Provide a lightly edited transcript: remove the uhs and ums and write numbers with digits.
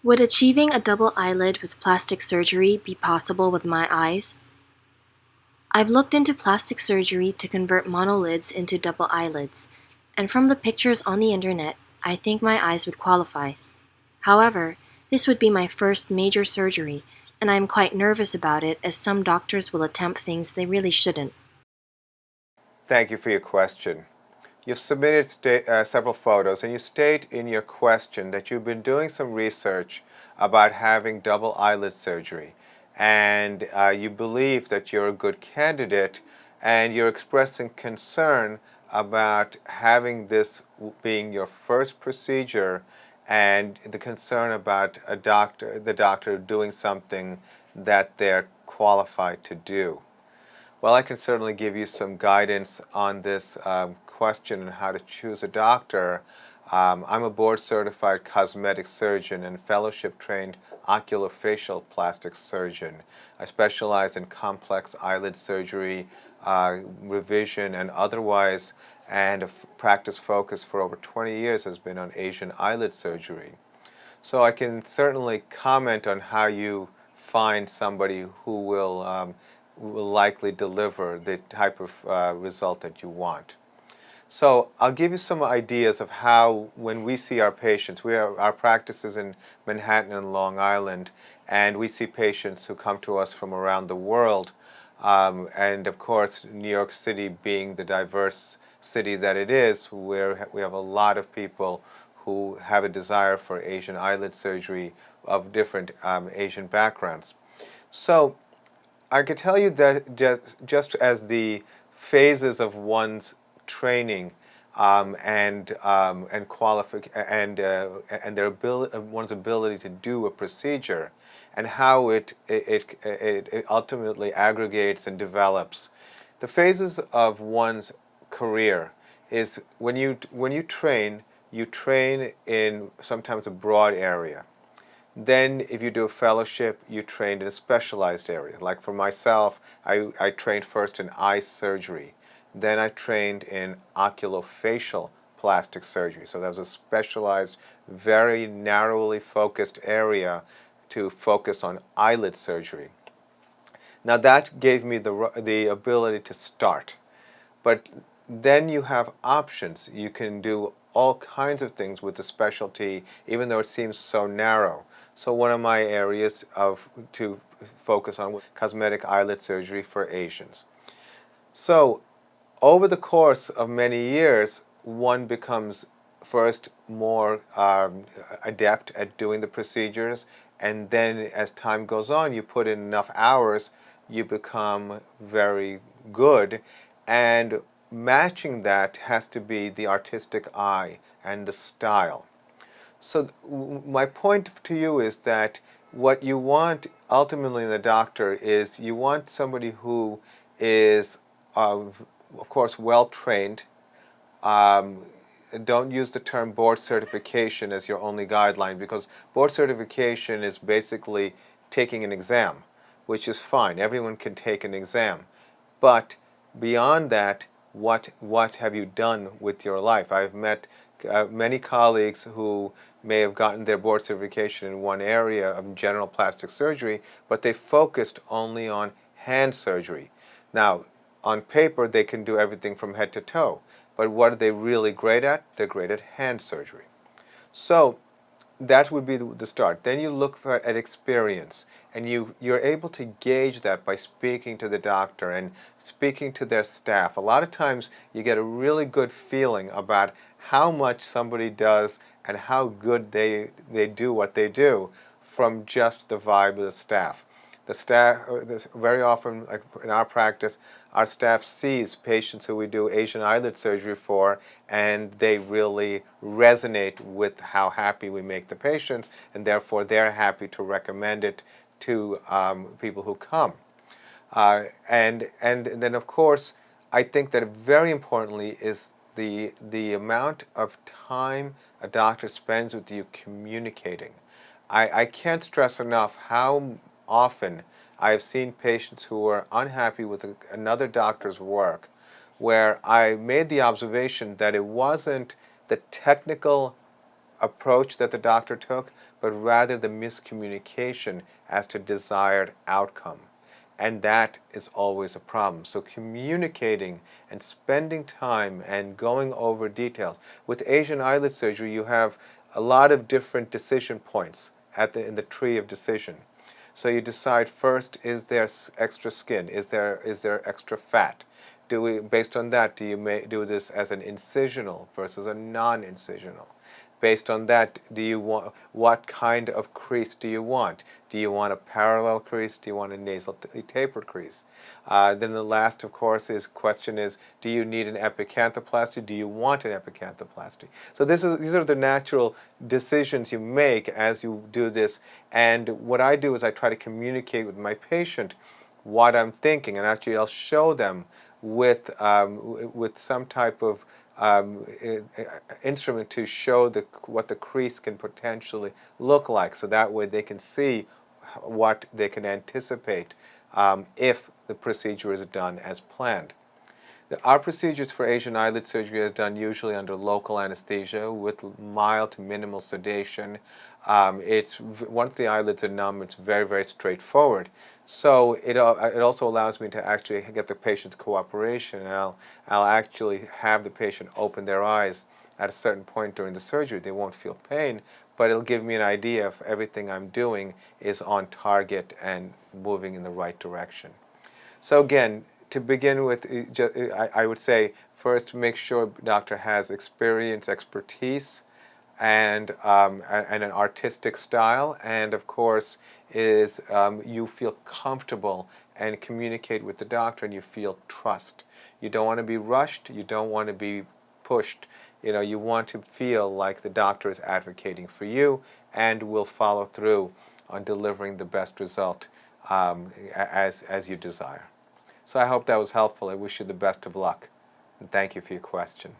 Would achieving a double eyelid with plastic surgery be possible with my eyes? I've looked into plastic surgery to convert monolids into double eyelids, and from the pictures on the internet, I think my eyes would qualify. However, this would be my first major surgery, and I am quite nervous about it as some doctors will attempt things they really shouldn't. Thank you for your question. You've submitted several photos, and you state in your question that you've been doing some research about having double eyelid surgery, and you believe that you're a good candidate, and you're expressing concern about having this being your first procedure, and the concern about the doctor doing something that they're qualified to do. Well, I can certainly give you some guidance on this question on how to choose a doctor. I'm a board-certified cosmetic surgeon and fellowship-trained oculofacial plastic surgeon. I specialize in complex eyelid surgery, revision, and otherwise, and a practice focus for over 20 years has been on Asian eyelid surgery. So I can certainly comment on how you find somebody who will likely deliver the type of result that you want. So I'll give you some ideas of how, when we see our patients, our practice is in Manhattan and Long Island, and we see patients who come to us from around the world, and of course New York City being the diverse city that it is, where we have a lot of people who have a desire for Asian eyelid surgery of different Asian backgrounds. So I could tell you that just as the phases of one's training and their ability, one's ability to do a procedure, and how it ultimately aggregates and develops. The phases of one's career is when you train in sometimes a broad area. Then if you do a fellowship, you trained in a specialized area. Like for myself, I trained first in eye surgery. Then I trained in oculofacial plastic surgery. So that was a specialized, very narrowly focused area to focus on eyelid surgery. Now that gave me the ability to start. But then you have options. You can do all kinds of things with the specialty, even though it seems so narrow. So one of my areas to focus on was cosmetic eyelid surgery for Asians. So over the course of many years, one becomes first more adept at doing the procedures, and then as time goes on, you put in enough hours, you become very good, and matching that has to be the artistic eye and the style. So my point to you is that what you want ultimately in a doctor is you want somebody who is, of course, well-trained. Don't use the term board certification as your only guideline, because board certification is basically taking an exam, which is fine. Everyone can take an exam. But beyond that, what have you done with your life? I've met many colleagues who may have gotten their board certification in one area of general plastic surgery, but they focused only on hand surgery. Now, on paper, they can do everything from head to toe, but what are they really great at? They're great at hand surgery. So that would be the start. Then you look at experience, and you're able to gauge that by speaking to the doctor and speaking to their staff. A lot of times you get a really good feeling about how much somebody does and how good they do what they do from just the vibe of the staff. The staff, very often, like in our practice, our staff sees patients who we do Asian eyelid surgery for, and they really resonate with how happy we make the patients, and therefore they're happy to recommend it to people who come. And then, of course, I think that very importantly is the amount of time a doctor spends with you communicating. I can't stress enough how often I've seen patients who are unhappy with another doctor's work, where I made the observation that it wasn't the technical approach that the doctor took, but rather the miscommunication as to desired outcome. And that is always a problem. So communicating and spending time and going over details. With Asian eyelid surgery, you have a lot of different decision points in the tree of decision. So you decide first, is there extra skin? Is there extra fat? Based on that, do you do this as an incisional versus a non-incisional? Based on that, what kind of crease do you want? Do you want a parallel crease? Do you want a nasally tapered crease? Then the last, of course, question is, do you need an epicanthaloplasty? Do you want an epicanthaloplasty? So these are the natural decisions you make as you do this. And what I do is I try to communicate with my patient what I'm thinking, and actually I'll show them with some type of instrument to show what the crease can potentially look like, so that way they can see what they can anticipate if the procedure is done as planned. Our procedures for Asian eyelid surgery are done usually under local anesthesia with mild to minimal sedation. Once the eyelids are numb, it's very, very straightforward. So it also allows me to actually get the patient's cooperation. And I'll actually have the patient open their eyes at a certain point during the surgery. They won't feel pain, but it'll give me an idea if everything I'm doing is on target and moving in the right direction. So again, to begin with, I would say first make sure the doctor has experience, expertise, and an artistic style, and of course you feel comfortable and communicate with the doctor and you feel trust. You don't want to be rushed, you don't want to be pushed. You want to feel like the doctor is advocating for you and will follow through on delivering the best result as you desire. So I hope that was helpful. I wish you the best of luck, and thank you for your question.